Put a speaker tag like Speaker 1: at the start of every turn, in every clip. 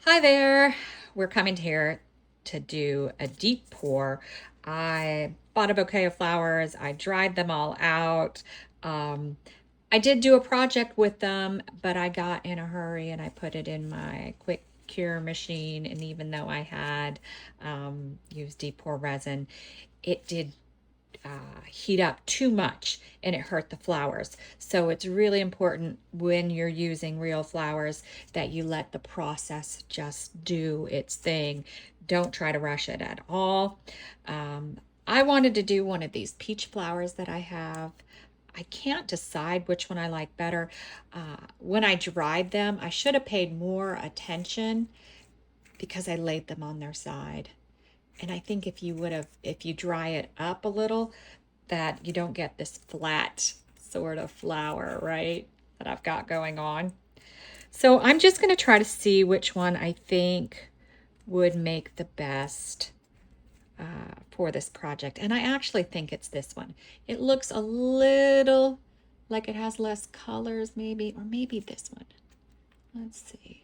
Speaker 1: Hi there. We're coming here to do a deep pour. I bought a bouquet of flowers. I dried them all out. Um, I did do a project with them, but I got in a hurry and I put it in my quick cure machine. And even though I had used deep pour resin, it did heat up too much and it hurt the flowers. So it's really important when you're using real flowers that you let the process just do its thing. Don't try to rush it at all. I wanted to do one of these peach flowers that I have. I can't decide which one I like better. When I dried them, I should have paid more attention because I laid them on their side. And I think if you dry it up a little, that you don't get this flat sort of flower, right? That I've got going on. So I'm just going to try to see which one I think would make the best for this project. And I actually think it's this one. It looks a little like it has less colors maybe, or maybe this one. Let's see.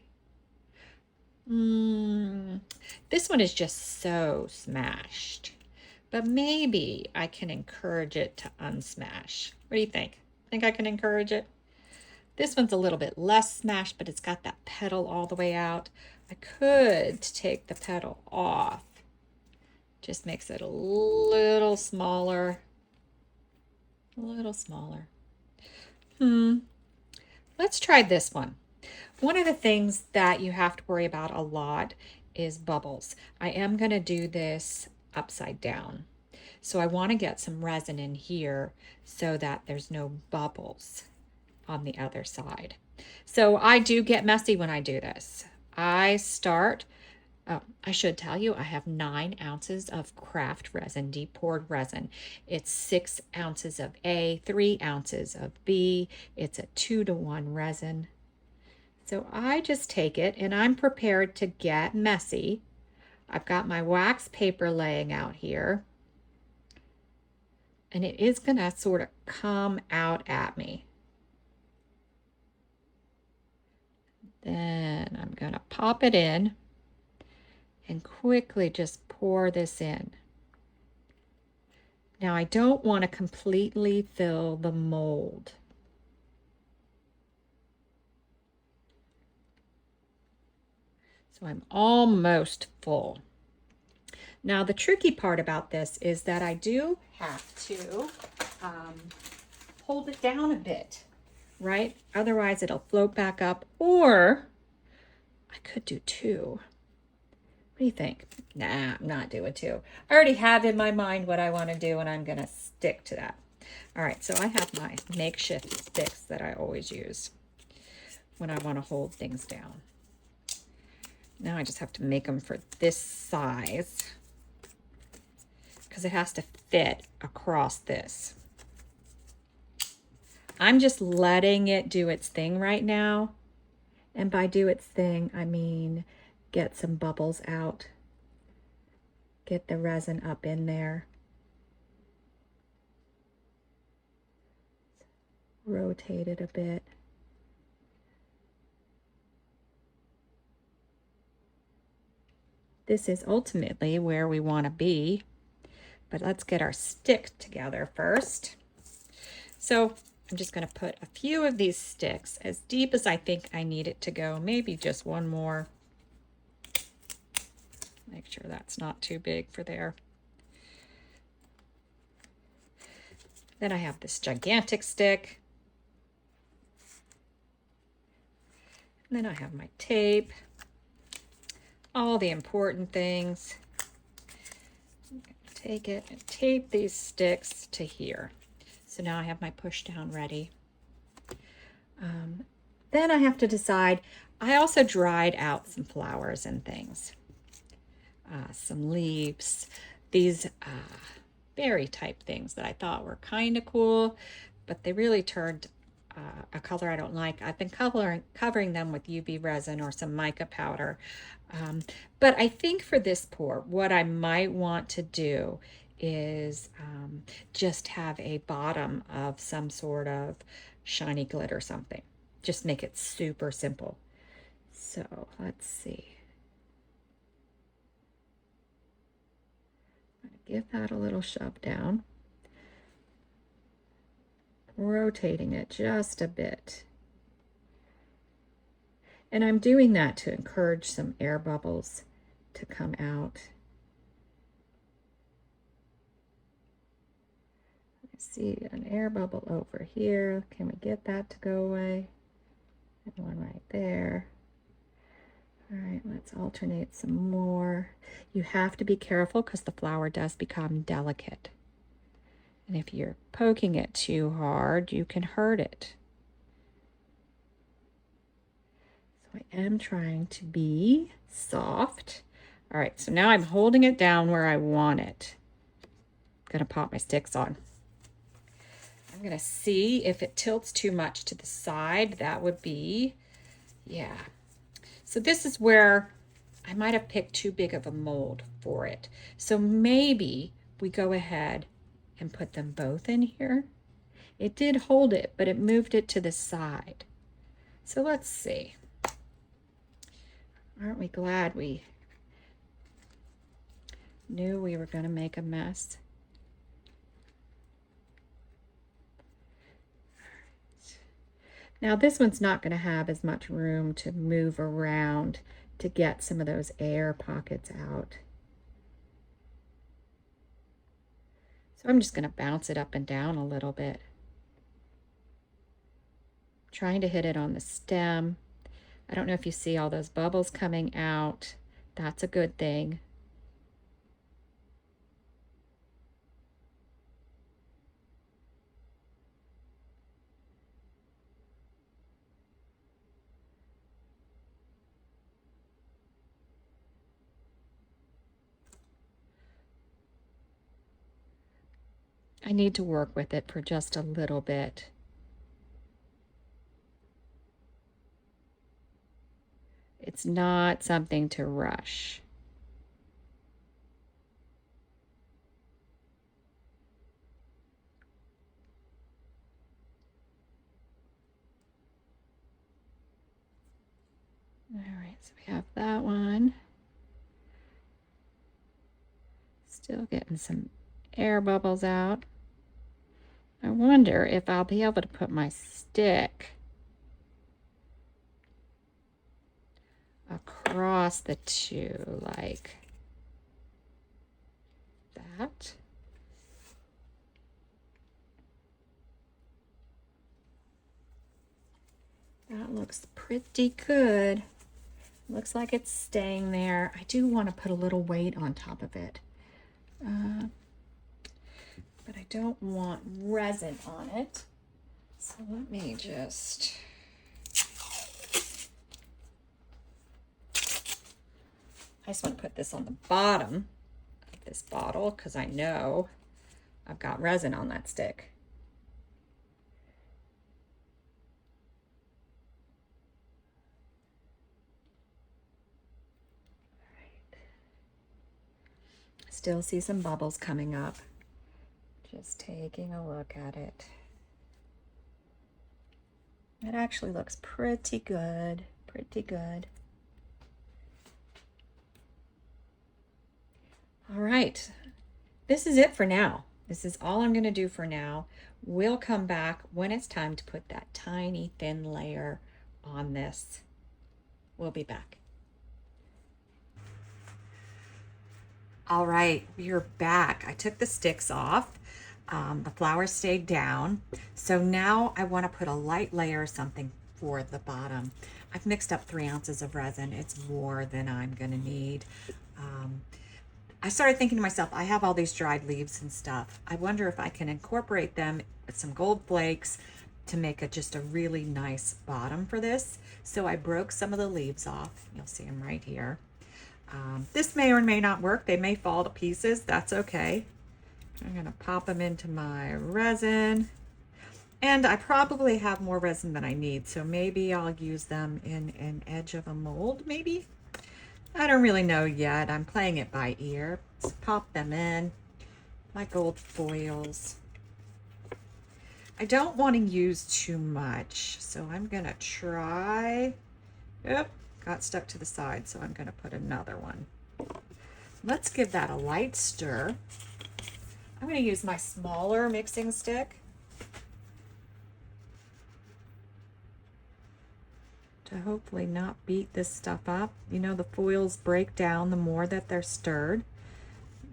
Speaker 1: This one is just so smashed. But maybe I can encourage it to unsmash. What do you think? Think I can encourage it? This one's a little bit less smashed, but it's got that petal all the way out. I could take the petal off. Just makes it a little smaller. A little smaller. Let's try this one. One of the things that you have to worry about a lot is bubbles. I am going to do this upside down. So I want to get some resin in here so that there's no bubbles on the other side. So I do get messy when I do this. I should tell you, I have 9 ounces of craft resin, deep poured resin. It's 6 ounces of A, 3 ounces of B. It's a 2-to-1 resin. So I just take it and I'm prepared to get messy. I've got my wax paper laying out here. And it is going to sort of come out at me. Then I'm going to pop it in and quickly just pour this in. Now I don't want to completely fill the mold. So I'm almost full. Now the tricky part about this is that I do have to hold it down a bit, right? Otherwise it'll float back up, or I could do 2. What do you think? Nah, I'm not doing 2. I already have in my mind what I want to do and I'm going to stick to that. All right, so I have my makeshift sticks that I always use when I want to hold things down. Now I just have to make them for this size because it has to fit across this. I'm just letting it do its thing right now. And by do its thing, I mean get some bubbles out. Get the resin up in there. Rotate it a bit. This is ultimately where we want to be, but let's get our stick together first. So I'm just going to put a few of these sticks as deep as I think I need it to go, maybe just one more. Make sure that's not too big for there. Then I have this gigantic stick. And then I have my tape. All the important things. I'm going to take it and tape these sticks to here. So now I have my push down ready. Then I have to decide, I also dried out some flowers and things. Some leaves, these berry type things that I thought were kind of cool, but they really turned a color I don't like. I've been covering them with UV resin or some mica powder. But I think for this pour, what I might want to do is just have a bottom of some sort of shiny glitter something. Just make it super simple. So let's see. give that a little shove down. Rotating it just a bit. And I'm doing that to encourage some air bubbles to come out. I see an air bubble over here. Can we get that to go away? And one right there. All right, let's alternate some more. You have to be careful because the flower does become delicate. And if you're poking it too hard, you can hurt it. So I am trying to be soft. All right, so now I'm holding it down where I want it. I'm gonna pop my sticks on. I'm gonna see if it tilts too much to the side. That would be, yeah. So this is where I might have picked too big of a mold for it. So maybe we go ahead and put them both in here. It did hold it, but it moved it to the side. So let's see. Aren't we glad we knew we were going to make a mess? Now this one's not going to have as much room to move around to get some of those air pockets out. So I'm just going to bounce it up and down a little bit. Trying to hit it on the stem. I don't know if you see all those bubbles coming out. That's a good thing. I need to work with it for just a little bit. It's not something to rush. All right, so we have that one. Still getting some air bubbles out. I wonder if I'll be able to put my stick across the two like that. That looks pretty good. Looks like it's staying there. I do want to put a little weight on top of it. But I don't want resin on it. So let me just... I just want to put this on the bottom of this bottle because I know I've got resin on that stick. Still see some bubbles coming up. Just taking a look at it. It actually looks pretty good, pretty good. All right, this is it for now. This is all I'm gonna do for now. We'll come back when it's time to put that tiny thin layer on this. We'll be back. All right, we're back. I took the sticks off. The flowers stayed down. So now I want to put a light layer or something for the bottom. I've mixed up 3 ounces of resin. It's more than I'm going to need. I started thinking to myself, I have all these dried leaves and stuff. I wonder if I can incorporate them with some gold flakes to make just a really nice bottom for this. So I broke some of the leaves off. You'll see them right here. This may or may not work. They may fall to pieces. That's okay. I'm going to pop them into my resin. And I probably have more resin than I need, so maybe I'll use them in an edge of a mold, maybe? I don't really know yet. I'm playing it by ear. Let's pop them in. My gold foils. I don't want to use too much, so I'm going to try... Yep. Got stuck to the side, so I'm going to put another one. Let's give that a light stir. I'm going to use my smaller mixing stick to hopefully not beat this stuff up. You know, the foils break down the more that they're stirred.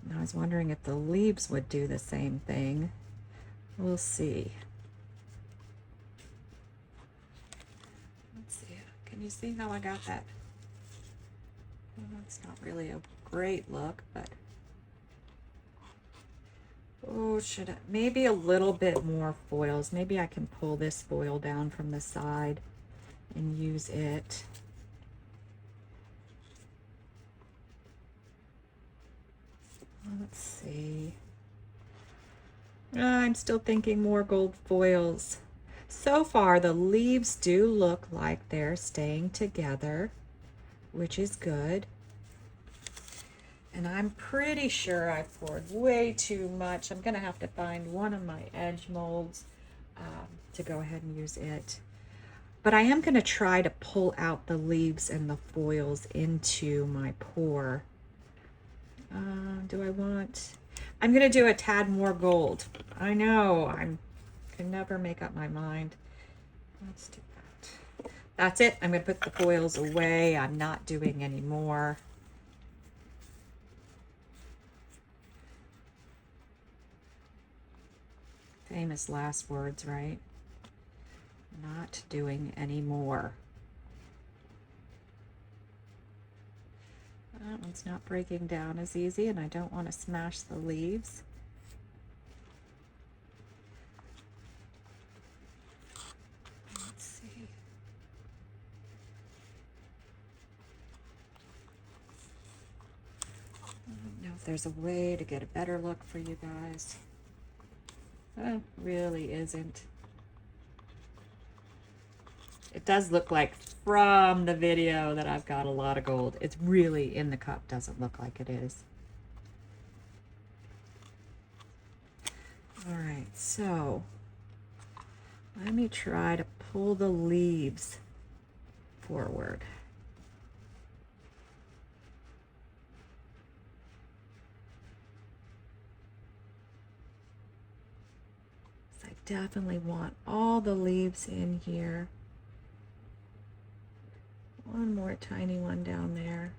Speaker 1: And I was wondering if the leaves would do the same thing. We'll see. Let's see. Can you see how I got that? Well, it's not really a great look, but oh, should I? Maybe a little bit more foils. Maybe I can pull this foil down from the side and use it. Let's see. I'm still thinking more gold foils. So far, the leaves do look like they're staying together, which is good. And I'm pretty sure I poured way too much. I'm gonna have to find one of my edge molds to go ahead and use it. But I am gonna try to pull out the leaves and the foils into my pour. Do I want, I'm gonna do a tad more gold. I know, I can never make up my mind. Let's do that. That's it, I'm gonna put the foils away. I'm not doing any more. Famous last words, right? Not doing any more. That one's not breaking down as easy, and I don't want to smash the leaves. Let's see. I don't know if there's a way to get a better look for you guys. Really isn't. It does look like from the video that I've got a lot of gold. It's really in the cup, doesn't look like it is. All right, so let me try to pull the leaves forward. So I definitely want all the leaves in here. One more tiny one down there.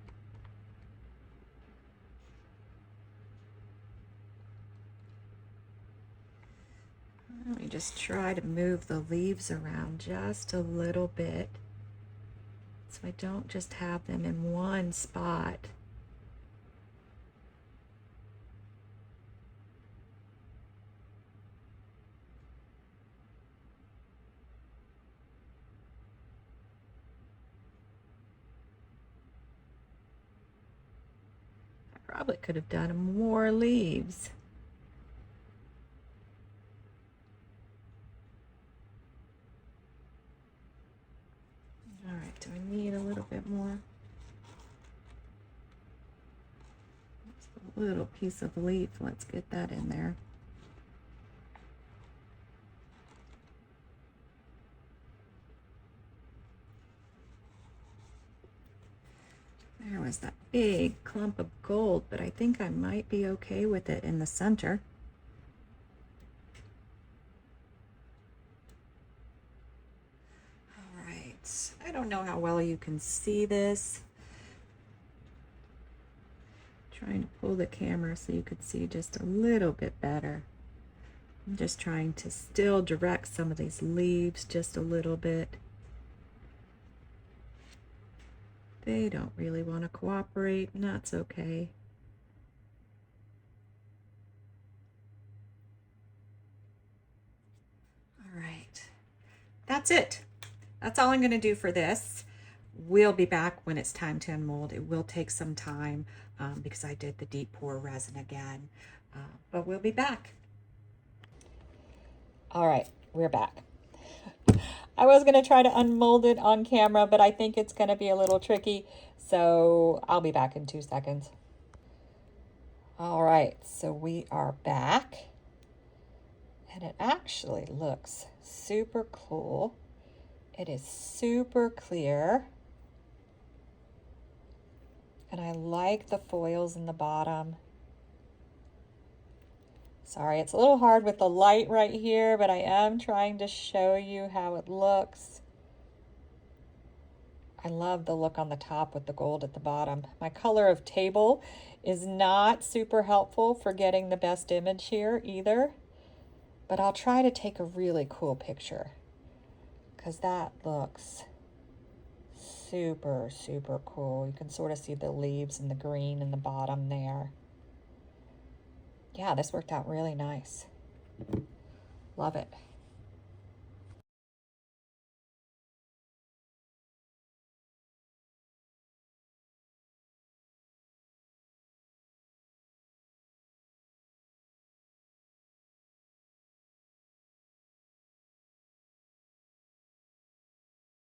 Speaker 1: Let me just try to move the leaves around just a little bit so I don't just have them in one spot. Probably could have done more leaves. All right, do I need a little bit more? Just a little piece of leaf. Let's get that in there. There was that big clump of gold, but I think I might be okay with it in the center. All right, I don't know how well you can see this. Trying to pull the camera so you could see just a little bit better. I'm just trying to still direct some of these leaves just a little bit. They don't really want to cooperate, and that's okay. All right, that's it. That's all I'm going to do for this. We'll be back when it's time to unmold. It will take some time because I did the deep pour resin again, but we'll be back. All right, we're back. I was going to try to unmold it on camera, but I think it's going to be a little tricky, so I'll be back in 2 seconds. All right, so we are back, and it actually looks super cool. It is super clear, and I like the foils in the bottom. Sorry, it's a little hard with the light right here, but I am trying to show you how it looks. I love the look on the top with the gold at the bottom. My color of table is not super helpful for getting the best image here either, but I'll try to take a really cool picture because that looks super, super cool. You can sort of see the leaves and the green in the bottom there. Yeah, this worked out really nice. Love it.